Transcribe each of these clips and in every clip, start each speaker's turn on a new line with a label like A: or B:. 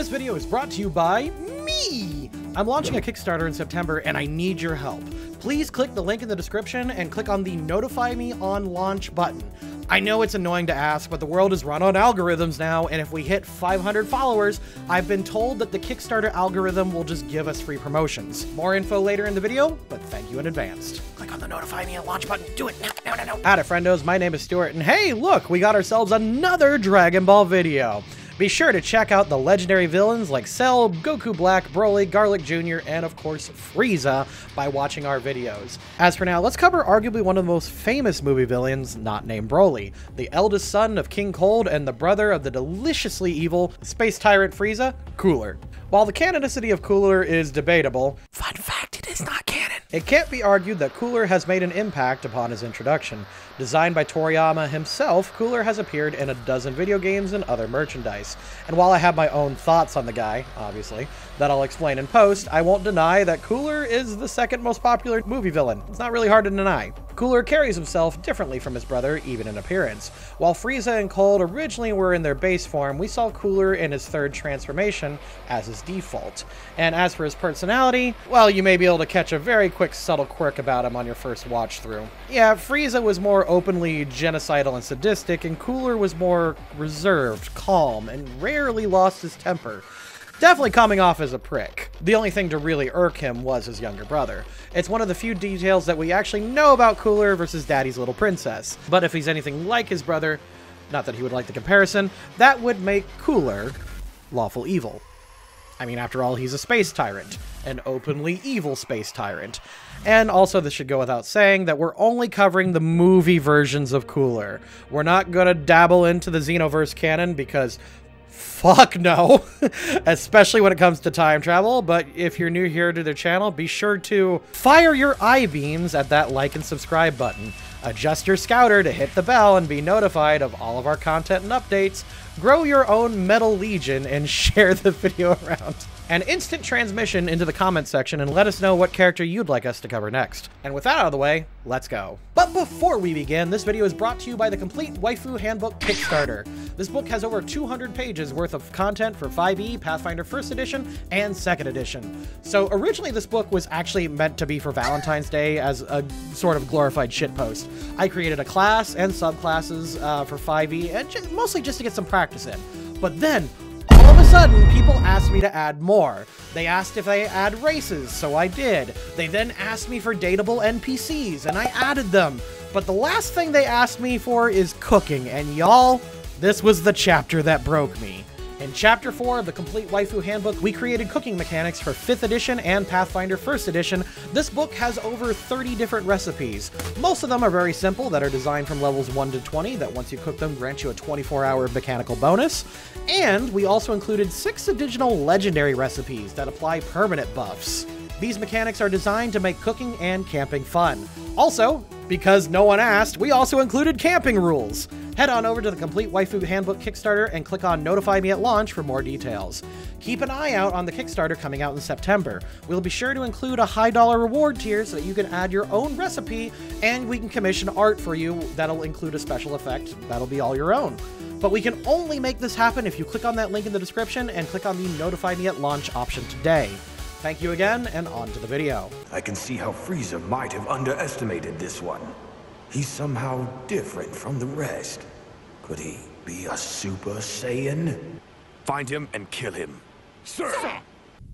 A: This video is brought to you by me! I'm launching a Kickstarter in September and I need your help. Please click the link in the description and click on the Notify Me on Launch button. I know it's annoying to ask, but the world is run on algorithms now, and if we hit 500 followers, I've been told that the Kickstarter algorithm will just give us free promotions. More info later in the video, but thank you in advance. Click on the Notify Me on Launch button. Do it now. No. Howdy, friendos. My name is Stuart, and hey, look, we got ourselves another Dragon Ball video. Be sure to check out the legendary villains like Cell, Goku Black, Broly, Garlic Jr., and of course Frieza by watching our videos. As for now, let's cover arguably one of the most famous movie villains not named Broly, the eldest son of King Cold and the brother of the deliciously evil space tyrant Frieza, Cooler. While the canonicity of Cooler is debatable, fun fact, it is not canon. It can't be argued that Cooler has made an impact upon his introduction. Designed by Toriyama himself, Cooler has appeared in a dozen video games and other merchandise. And while I have my own thoughts on the guy, obviously, that I'll explain in post, I won't deny that Cooler is the second most popular movie villain. It's not really hard to deny. Cooler carries himself differently from his brother, even in appearance. While Frieza and Cold originally were in their base form, we saw Cooler in his third transformation as his default. And as for his personality, well, you may be able to catch a very quick subtle quirk about him on your first watch through. Yeah, Frieza was more openly genocidal and sadistic, and Cooler was more reserved, calm, and rarely lost his temper. Definitely coming off as a prick. The only thing to really irk him was his younger brother. It's one of the few details that we actually know about Cooler versus Daddy's little princess. But if he's anything like his brother, not that he would like the comparison, that would make Cooler lawful evil. I mean, after all, he's a space tyrant, an openly evil space tyrant. And also, this should go without saying that we're only covering the movie versions of Cooler. We're not gonna dabble into the Xenoverse canon because fuck no, especially when it comes to time travel. But if you're new here to their channel, be sure to fire your I-beams at that like and subscribe button. Adjust your scouter to hit the bell and be notified of all of our content and updates. Grow your own Metal Legion and share the video around. An instant transmission into the comment section and let us know what character you'd like us to cover next. And with that out of the way, let's go. But before we begin, this video is brought to you by the Complete Waifu Handbook Kickstarter. This book has over 200 pages worth of content for 5e, Pathfinder 1st Edition, and 2nd Edition. So originally this book was actually meant to be for Valentine's Day as a sort of glorified shitpost. I created a class and subclasses for 5e, and mostly just to get some practice in. But then, all of a sudden, people asked me to add more. They asked if I add races, so I did. They then asked me for dateable NPCs, and I added them. But the last thing they asked me for is cooking, and y'all, this was the chapter that broke me. In Chapter 4 of the Complete Waifu Handbook, we created cooking mechanics for 5th Edition and Pathfinder 1st Edition. This book has over 30 different recipes. Most of them are very simple, that are designed from levels 1 to 20, that once you cook them grant you a 24-hour mechanical bonus. And we also included 6 additional legendary recipes that apply permanent buffs. These mechanics are designed to make cooking and camping fun. Also, because no one asked, we also included camping rules. Head on over to the Complete Waifu Handbook Kickstarter and click on Notify Me at Launch for more details. Keep an eye out on the Kickstarter coming out in September. We'll be sure to include a high dollar reward tier so that you can add your own recipe, and we can commission art for you that'll include a special effect that'll be all your own. But we can only make this happen if you click on that link in the description and click on the Notify Me at Launch option today. Thank you again, and on to the video.
B: I can see how Frieza might have underestimated this one. He's somehow different from the rest. Could he be a Super Saiyan?
C: Find him and kill him. Sir!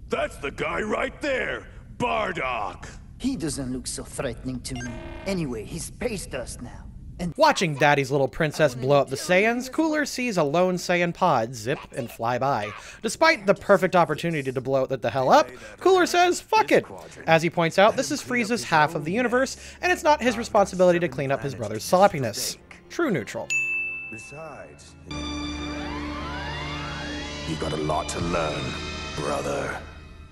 C: That's the guy right there! Bardock!
D: He doesn't look so threatening to me. Anyway, he's spaced us now. And
A: Watching Daddy's little princess blow up the Saiyans, Cooler sees a lone Saiyan pod zip and fly by. Despite the perfect opportunity to blow it the hell up, Cooler says, fuck it. As he points out, this is Frieza's half of the universe, and it's not his responsibility to clean up his brother's sloppiness. True neutral.
B: Besides, you got a lot to learn, brother.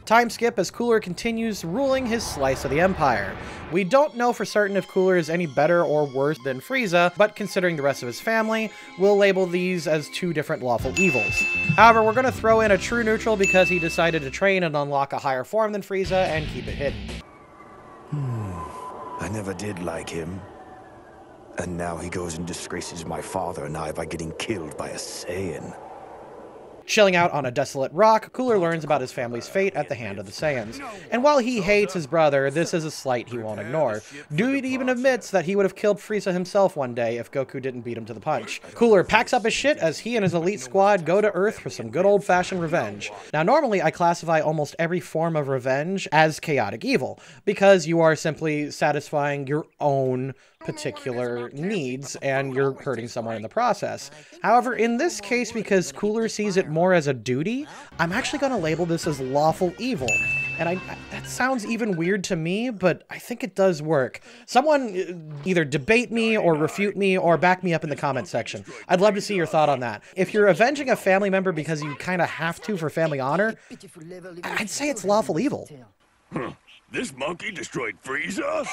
A: Time skip as Cooler continues ruling his slice of the Empire. We don't know for certain if Cooler is any better or worse than Frieza, but considering the rest of his family, we'll label these as two different lawful evils. However, we're going to throw in a true neutral because he decided to train and unlock a higher form than Frieza and keep it hidden.
B: I never did like him. And now he goes and disgraces my father and I by getting killed by a Saiyan.
A: Chilling out on a desolate rock, Cooler learns about his family's fate at the hand of the Saiyans. And while he hates his brother, this is a slight he won't ignore. Dude even admits that he would have killed Frieza himself one day if Goku didn't beat him to the punch. Cooler packs up his shit as he and his elite squad go to Earth for some good old-fashioned revenge. Now, normally I classify almost every form of revenge as chaotic evil, because you are simply satisfying your own particular needs and you're hurting someone in the process. However, in this case, because Cooler sees it more as a duty, I'm actually going to label this as lawful evil. And that sounds even weird to me, but I think it does work. Someone either debate me or refute me or back me up in the comment section. I'd love to see your thought on that. If you're avenging a family member because you kind of have to for family honor, I'd say it's lawful evil.
C: This monkey destroyed Frieza?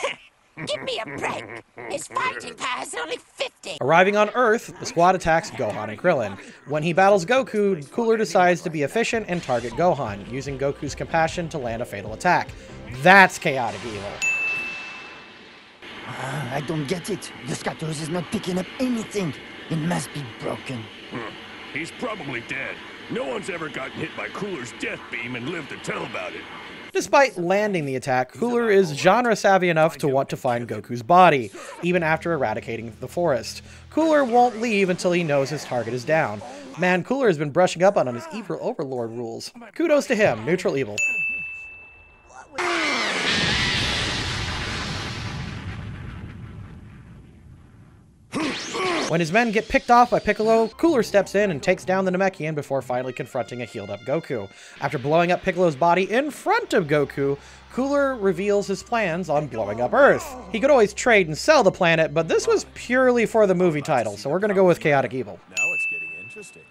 E: Give me a break. His fighting power is only 50.
A: Arriving on Earth, the squad attacks Gohan and Krillin. When he battles Goku, Cooler decides to be efficient and target Gohan, using Goku's compassion to land a fatal attack. That's chaotic evil.
D: I don't get it. The Scatters is not picking up anything. It must be broken.
C: He's probably dead. No one's ever gotten hit by Cooler's death beam and lived to tell about it.
A: Despite landing the attack, Cooler is genre-savvy enough to want to find Goku's body, even after eradicating the forest. Cooler won't leave until he knows his target is down. Man, Cooler has been brushing up on his evil overlord rules. Kudos to him, neutral evil. When his men get picked off by Piccolo, Cooler steps in and takes down the Namekian before finally confronting a healed-up Goku. After blowing up Piccolo's body in front of Goku, Cooler reveals his plans on blowing up Earth. He could always trade and sell the planet, but this was purely for the movie title, so we're gonna go with chaotic evil.
B: Now it's getting interesting.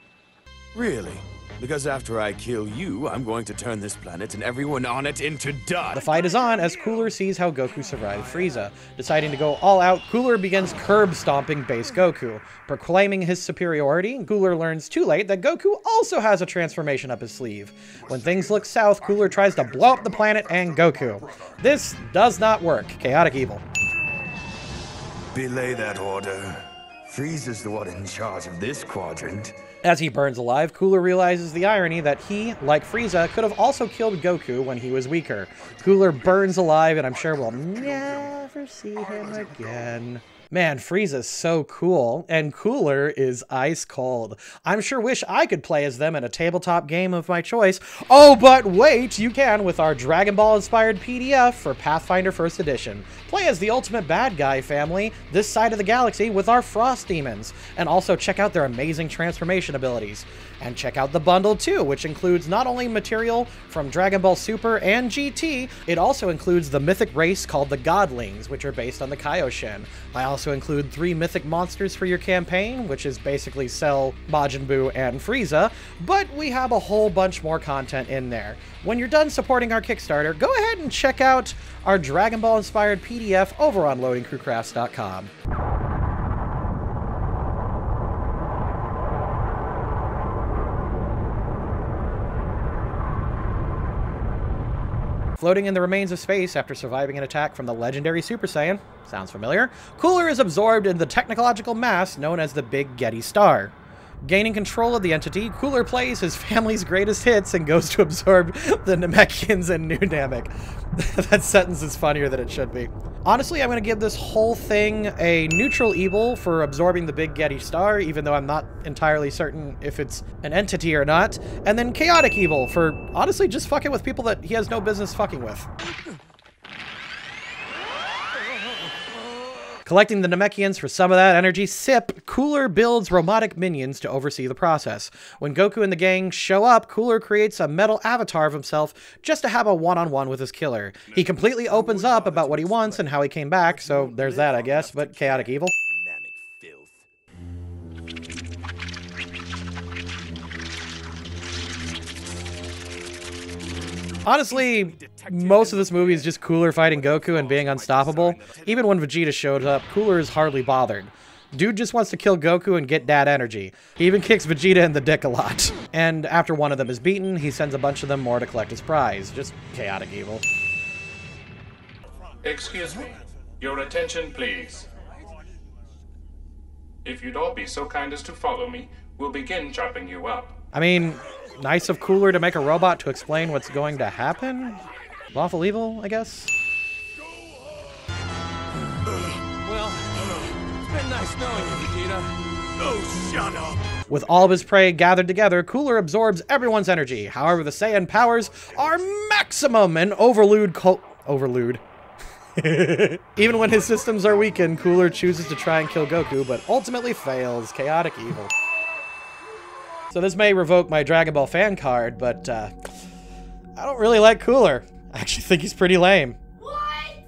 B: Really? Because after I kill you, I'm going to turn this planet and everyone on it into dust.
A: The fight is on as Cooler sees how Goku survived Frieza. Deciding to go all out, Cooler begins curb-stomping base Goku. Proclaiming his superiority, Cooler learns too late that Goku also has a transformation up his sleeve. When things look south, Cooler tries to blow up the planet and Goku. This does not work. Chaotic evil.
B: Belay that order. Frieza's the one in charge of this quadrant.
A: As he burns alive, Cooler realizes the irony that he, like Frieza, could have also killed Goku when he was weaker. Cooler burns alive, and I'm sure we'll never see him again. Man, Frieza's so cool, and Cooler is ice cold. I'm sure wish I could play as them in a tabletop game of my choice. Oh, but wait, you can with our Dragon Ball inspired PDF for Pathfinder 1st Edition. Play as the ultimate bad guy family this side of the galaxy with our Frost Demons, and also check out their amazing transformation abilities. And check out the bundle too, which includes not only material from Dragon Ball Super and GT, it also includes the mythic race called the Godlings, which are based on the Kaioshin. I also include 3 mythic monsters for your campaign, which is basically Cell, Majin Buu, and Frieza, but we have a whole bunch more content in there. When you're done supporting our Kickstarter, go ahead and check out our Dragon Ball inspired PDF over on LoadingCrewCrafts.com. Floating in the remains of space after surviving an attack from the legendary Super Saiyan, sounds familiar, Cooler is absorbed in the technological mass known as the Big Getty Star. Gaining control of the entity, Cooler plays his family's greatest hits and goes to absorb the Namekians and New Namek. That sentence is funnier than it should be. Honestly, I'm going to give this whole thing a neutral evil for absorbing the Big Getty Star, even though I'm not entirely certain if it's an entity or not. And then chaotic evil for, honestly, just fucking with people that he has no business fucking with. Collecting the Namekians for some of that energy sip, Cooler builds robotic minions to oversee the process. When Goku and the gang show up, Cooler creates a metal avatar of himself just to have a one-on-one with his killer. He completely opens up about what he wants and how he came back, so there's that, I guess, but chaotic evil. Honestly, most of this movie is just Cooler fighting Goku and being unstoppable. Even when Vegeta showed up, Cooler is hardly bothered. Dude just wants to kill Goku and get dad energy. He even kicks Vegeta in the dick a lot. And after one of them is beaten, he sends a bunch of them more to collect his prize. Just chaotic evil.
F: Excuse me. Your attention, please. If you'd all be so kind as to follow me, we'll begin chopping you up.
A: I mean, nice of Cooler to make a robot to explain what's going to happen? Lawful evil, I guess?
G: Well, it's been nice knowing you, Vegeta.
C: Oh, shut up!
A: With all of his prey gathered together, Cooler absorbs everyone's energy. However, the Saiyan powers are maximum and overlude. Even when his systems are weakened, Cooler chooses to try and kill Goku, but ultimately fails. Chaotic evil. So this may revoke my Dragon Ball fan card, but I don't really like Cooler. I actually think he's pretty lame.
E: What?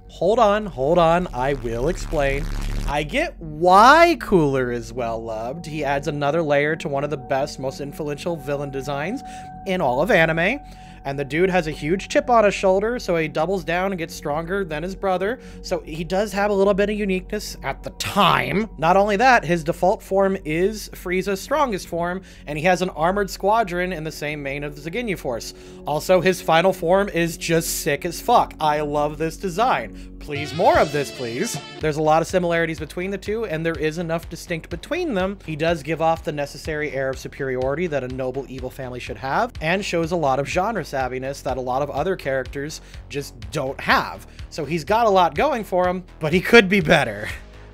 A: Hold on, I will explain. I get why Cooler is well loved. He adds another layer to one of the best, most influential villain designs in all of anime. And the dude has a huge chip on his shoulder, so he doubles down and gets stronger than his brother. So he does have a little bit of uniqueness at the time. Not only that, his default form is Frieza's strongest form, and he has an armored squadron in the same main of the Ginyu Force. Also, his final form is just sick as fuck. I love this design. Please, more of this, please. There's a lot of similarities between the two, and there is enough distinct between them. He does give off the necessary air of superiority that a noble evil family should have, and shows a lot of genre savviness that a lot of other characters just don't have. So he's got a lot going for him, but he could be better.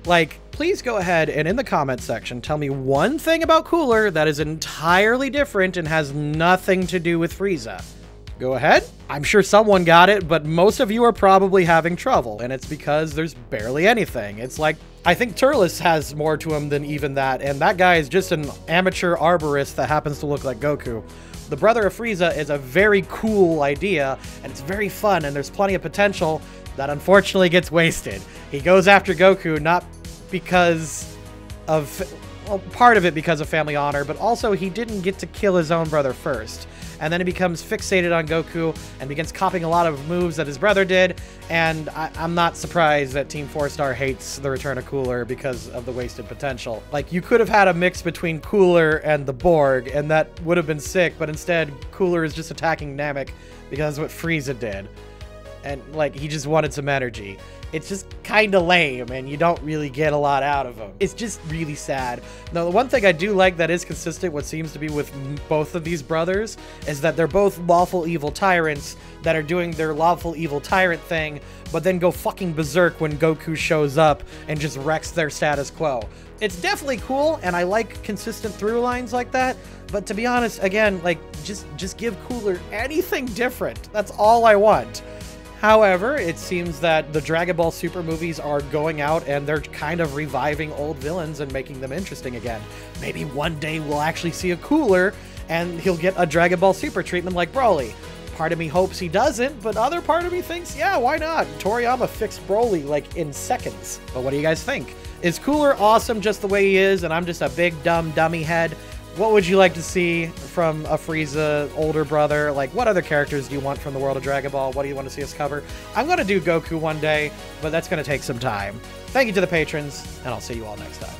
A: Like, please go ahead and in the comments section, tell me one thing about Cooler that is entirely different and has nothing to do with Frieza. Go ahead. I'm sure someone got it, but most of you are probably having trouble, and it's because there's barely anything. It's like, I think Turles has more to him than even that, and that guy is just an amateur arborist that happens to look like Goku. The brother of Frieza is a very cool idea, and it's very fun, and there's plenty of potential that unfortunately gets wasted. He goes after Goku not because of, well, part of it because of family honor, but also he didn't get to kill his own brother first. And then he becomes fixated on Goku and begins copying a lot of moves that his brother did. And I'm not surprised that Team 4-Star hates the return of Cooler because of the wasted potential. Like, you could have had a mix between Cooler and the Borg, and that would have been sick, but instead, Cooler is just attacking Namek because that's what Frieza did. And, like, he just wanted some energy. It's just kind of lame, and you don't really get a lot out of him. It's just really sad. Now, the one thing I do like that is consistent, what seems to be with both of these brothers, is that they're both lawful evil tyrants that are doing their lawful evil tyrant thing, but then go fucking berserk when Goku shows up and just wrecks their status quo. It's definitely cool, and I like consistent through lines like that, but to be honest, again, like, just give Cooler anything different. That's all I want. However, it seems that the Dragon Ball Super movies are going out and they're kind of reviving old villains and making them interesting again. Maybe one day we'll actually see a Cooler and he'll get a Dragon Ball Super treatment like Broly. Part of me hopes he doesn't, but other part of me thinks, yeah, why not? Toriyama fixed Broly like in seconds. But what do you guys think? Is Cooler awesome just the way he is and I'm just a big dumb dummy head? What would you like to see from a Frieza older brother? Like, what other characters do you want from the world of Dragon Ball? What do you want to see us cover? I'm going to do Goku one day, but that's going to take some time. Thank you to the patrons, and I'll see you all next time.